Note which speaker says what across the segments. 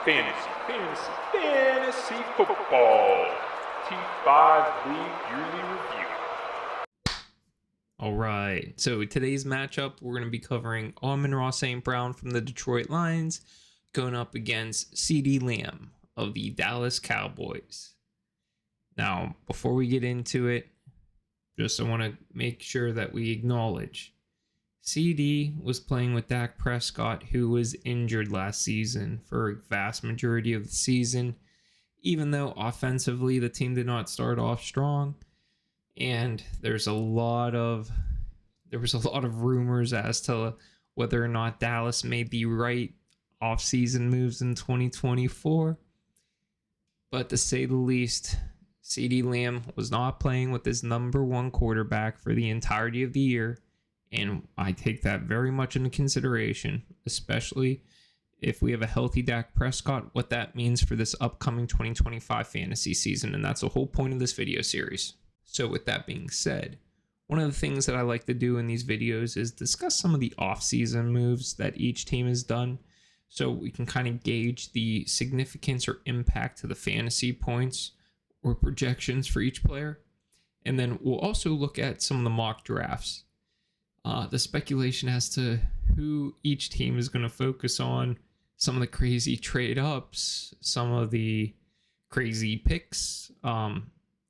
Speaker 1: Fantasy football. T5 League Yearly Review.
Speaker 2: All right, so today's matchup, we're going to be covering Amon St. Brown from the Detroit Lions going up against CeeDee Lamb of the Dallas Cowboys. Now, before we get into it, I want to make sure that we acknowledge CeeDee was playing with Dak Prescott, who was injured last season for a vast majority of the season, even though offensively the team did not start off strong. And there was a lot of rumors as to whether or not Dallas made the right offseason moves in 2024. But to say the least, CeeDee Lamb was not playing with his number one quarterback for the entirety of the year. And I take that very much into consideration, especially if we have a healthy Dak Prescott, what that means for this upcoming 2025 fantasy season. And that's the whole point of this video series. So with that being said, one of the things that I like to do in these videos is discuss some of the offseason moves that each team has done, so we can kind of gauge the significance or impact to the fantasy points or projections for each player. And then we'll also look at some of the mock drafts. The speculation as to who each team is going to focus on, some of the crazy trade ups, some of the crazy picks.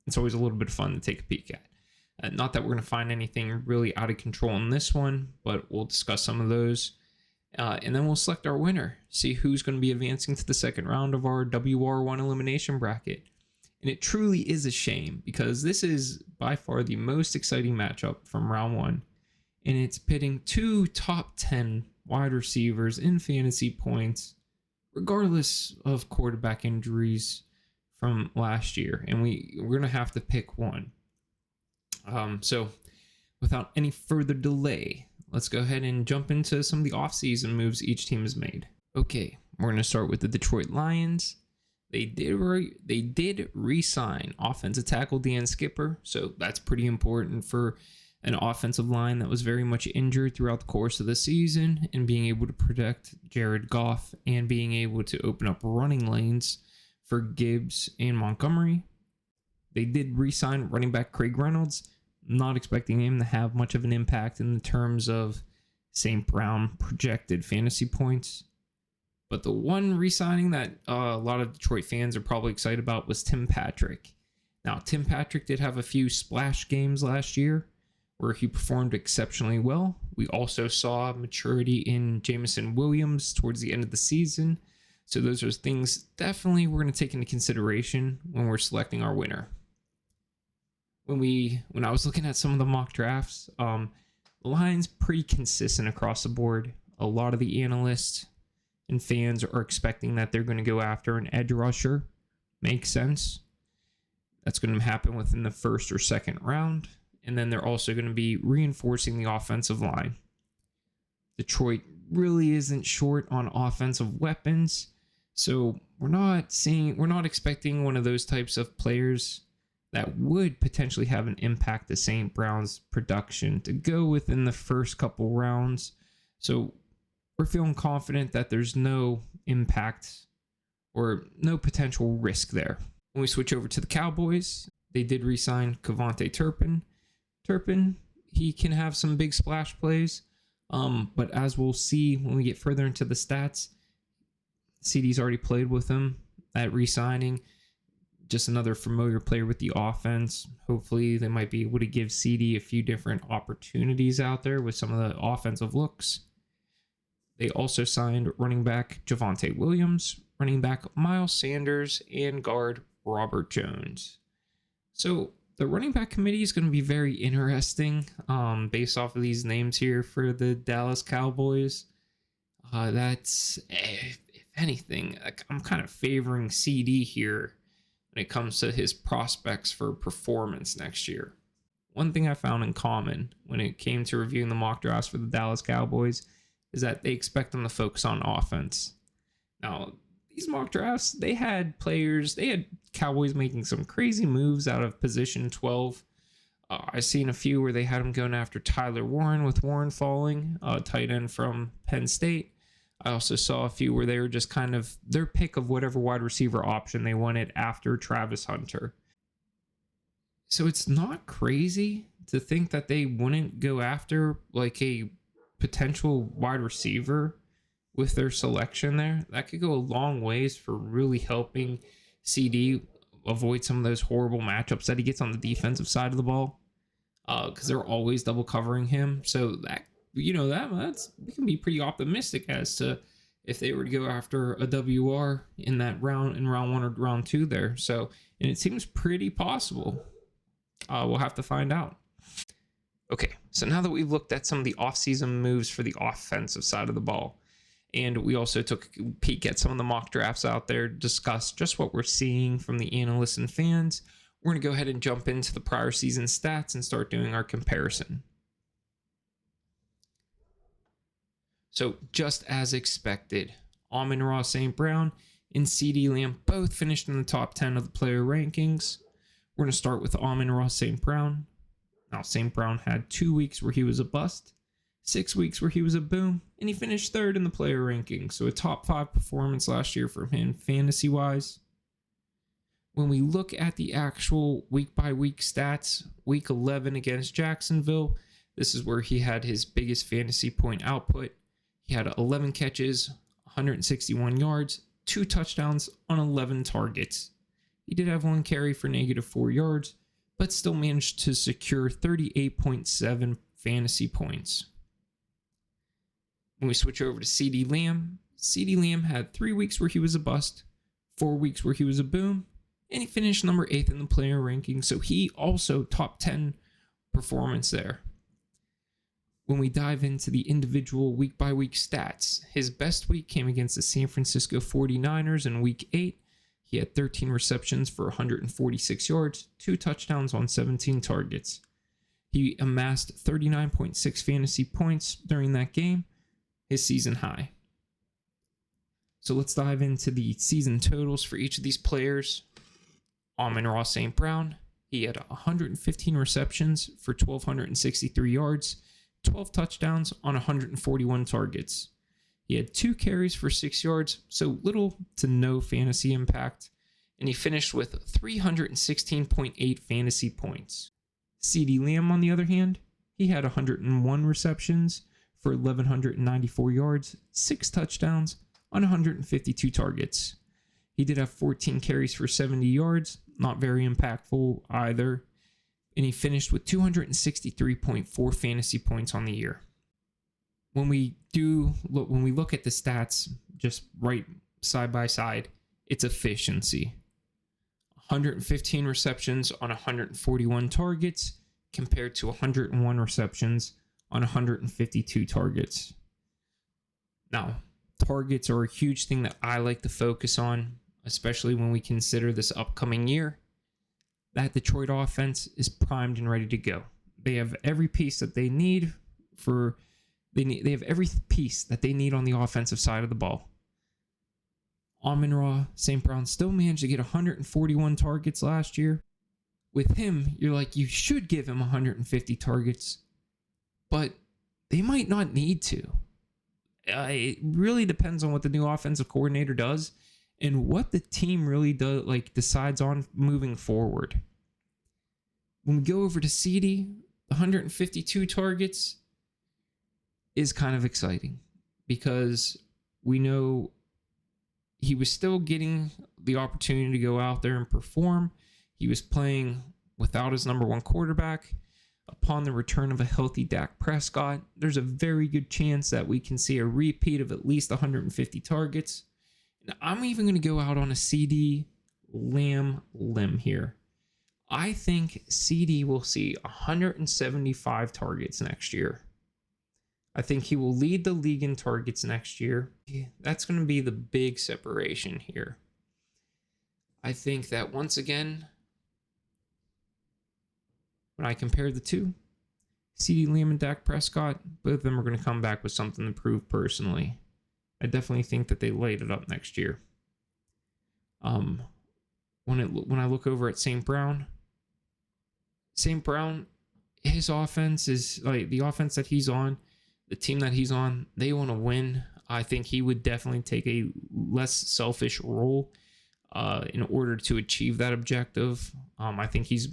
Speaker 2: It's always a little bit of fun to take a peek at. Not that we're going to find anything really out of control in this one, but we'll discuss some of those. And then we'll select our winner, see who's going to be advancing to the second round of our WR1 elimination bracket. And it truly is a shame because this is by far the most exciting matchup from round one. And it's pitting two top 10 wide receivers in fantasy points, regardless of quarterback injuries from last year. And we're going to have to pick one. So without any further delay, let's go ahead and jump into some of the offseason moves each team has made. Okay, we're going to start with the Detroit Lions. They did re-sign offensive tackle Dan Skipper, so that's pretty important for an offensive line that was very much injured throughout the course of the season, and being able to protect Jared Goff and being able to open up running lanes for Gibbs and Montgomery. They did re-sign running back Craig Reynolds. Not expecting him to have much of an impact in the terms of St. Brown projected fantasy points. But the one re-signing that a lot of Detroit fans are probably excited about was Tim Patrick. Now, Tim Patrick did have a few splash games last year where he performed exceptionally well. We also saw maturity in Jameson Williams towards the end of the season. So those are things definitely we're going to take into consideration when we're selecting our winner. When I was looking at some of the mock drafts, the line's pretty consistent across the board. A lot of the analysts and fans are expecting that they're going to go after an edge rusher. Makes sense. That's going to happen within the first or second round. And then they're also going to be reinforcing the offensive line. Detroit really isn't short on offensive weapons. So we're not expecting one of those types of players that would potentially have an impact to St. Brown's production to go within the first couple rounds. So we're feeling confident that there's no impact or no potential risk there. When we switch over to the Cowboys, they did re-sign Kevontae Turpin. Turpin, he can have some big splash plays, but as we'll see when we get further into the stats, CeeDee's already played with him at re-signing. Just another familiar player with the offense. Hopefully they might be able to give CeeDee a few different opportunities out there with some of the offensive looks. They also signed running back Javonte Williams, running back Miles Sanders, and guard Robert Jones. So the running back committee is going to be very interesting based off of these names here for the Dallas Cowboys. That's, if anything, I'm kind of favoring CeeDee here when it comes to his prospects for performance next year. One thing I found in common when it came to reviewing the mock drafts for the Dallas Cowboys is that they expect them to focus on offense. Now, these mock drafts, they had Cowboys making some crazy moves out of position 12. I've seen a few where they had them going after Tyler Warren, with Warren falling, tight end from Penn State. I also saw a few where they were just kind of their pick of whatever wide receiver option they wanted after Travis Hunter. So it's not crazy to think that they wouldn't go after like a potential wide receiver with their selection there. That could go a long ways for really helping CD avoid some of those horrible matchups that he gets on the defensive side of the ball, because they're always double covering him. So that, that's, we can be pretty optimistic as to if they were to go after a WR in that round, in round 1 or round 2 there. So, and it seems pretty possible. We'll have to find out. Okay, so now that we've looked at some of the offseason moves for the offensive side of the ball, and we also took a peek at some of the mock drafts out there, discussed just what we're seeing from the analysts and fans, we're going to go ahead and jump into the prior season stats and start doing our comparison. So just as expected, Amon St. Brown and CeeDee Lamb both finished in the top 10 of the player rankings. We're going to start with Amon St. Brown. Now, St. Brown had 2 weeks where he was a bust, 6 weeks where he was a boom, and he finished 3rd in the player rankings. So a top 5 performance last year from him fantasy-wise. When we look at the actual week-by-week stats, week 11 against Jacksonville, this is where he had his biggest fantasy point output. He had 11 catches, 161 yards, 2 touchdowns on 11 targets. He did have 1 carry for -4 yards, but still managed to secure 38.7 fantasy points. When we switch over to CeeDee Lamb had 3 weeks where he was a bust, 4 weeks where he was a boom, and he finished number 8th in the player ranking, so he also top 10 performance there. When we dive into the individual week-by-week stats, his best week came against the San Francisco 49ers in week 8. He had 13 receptions for 146 yards, 2 touchdowns on 17 targets. He amassed 39.6 fantasy points during that game, his season high. So let's dive into the season totals for each of these players. Amon St. Brown, he had 115 receptions for 1,263 yards, 12 touchdowns on 141 targets. He had 2 carries for 6 yards, so little to no fantasy impact, and he finished with 316.8 fantasy points. CeeDee Lamb, on the other hand, he had 101 receptions for 1,194 yards, 6 touchdowns on 152 targets. He did have 14 carries for 70 yards, not very impactful either, and he finished with 263.4 fantasy points on the year. When we look at the stats just right side by side, it's efficiency. 115 receptions on 141 targets compared to 101 receptions on 152 targets. Now, targets are a huge thing that I like to focus on, especially when we consider this upcoming year. That Detroit offense is primed and ready to go. They have every piece that they need They have every piece that they need on the offensive side of the ball. Amon St. Brown still managed to get 141 targets last year. With him, you're like, you should give him 150 targets, but they might not need to. It really depends on what the new offensive coordinator does and what the team really decides on moving forward. When we go over to CeeDee, 152 targets is kind of exciting because we know he was still getting the opportunity to go out there and perform. He was playing without his number 1 quarterback. Upon the return of a healthy Dak Prescott, there's a very good chance that we can see a repeat of at least 150 targets. And I'm even going to go out on a CeeDee Lamb limb here. I think CeeDee will see 175 targets next year. I think he will lead the league in targets next year. That's going to be the big separation here. I think that once again, when I compare the two, CeeDee Lamb and Dak Prescott, both of them are going to come back with something to prove personally. I definitely think that they light it up next year. When I look over at St. Brown, his offense is like the offense that he's on, the team that he's on, they want to win. I think he would definitely take a less selfish role in order to achieve that objective. I think he's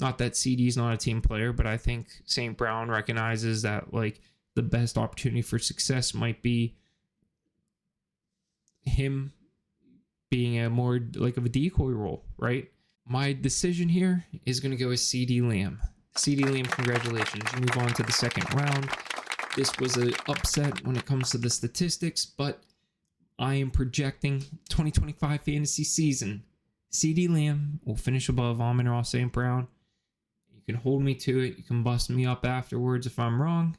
Speaker 2: not that CeeDee's not a team player, but I think St. Brown recognizes that like the best opportunity for success might be him being a more like of a decoy role, right? My decision here is going to go with CeeDee Lamb. CeeDee Lamb, congratulations. You move on to the second round. This was an upset when it comes to the statistics, but I am projecting 2025 fantasy season. CeeDee Lamb will finish above Amon St. Brown. You can hold me to it. You can bust me up afterwards if I'm wrong.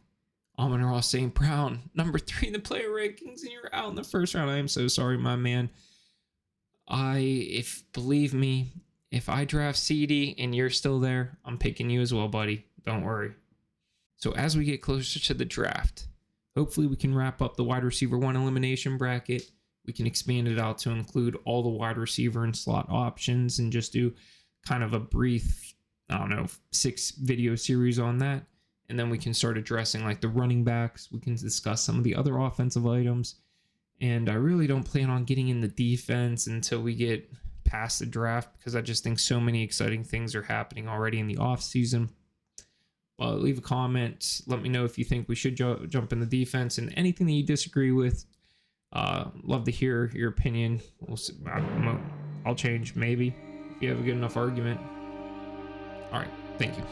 Speaker 2: Amon St. Brown, number 3 in the player rankings, and you're out in the first round. I am so sorry, my man. Believe me, if I draft CeeDee and you're still there, I'm picking you as well, buddy. Don't worry. So as we get closer to the draft, hopefully we can wrap up the wide receiver 1 elimination bracket. We can expand it out to include all the wide receiver and slot options and just do kind of a brief, 6 video series on that. And then we can start addressing like the running backs. We can discuss some of the other offensive items. And I really don't plan on getting in the defense until we get past the draft because I just think so many exciting things are happening already in the offseason. Leave a comment. Let me know if you think we should jump in the defense and anything that you disagree with. Love to hear your opinion. We'll see. I'll change maybe if you have a good enough argument. All right. Thank you.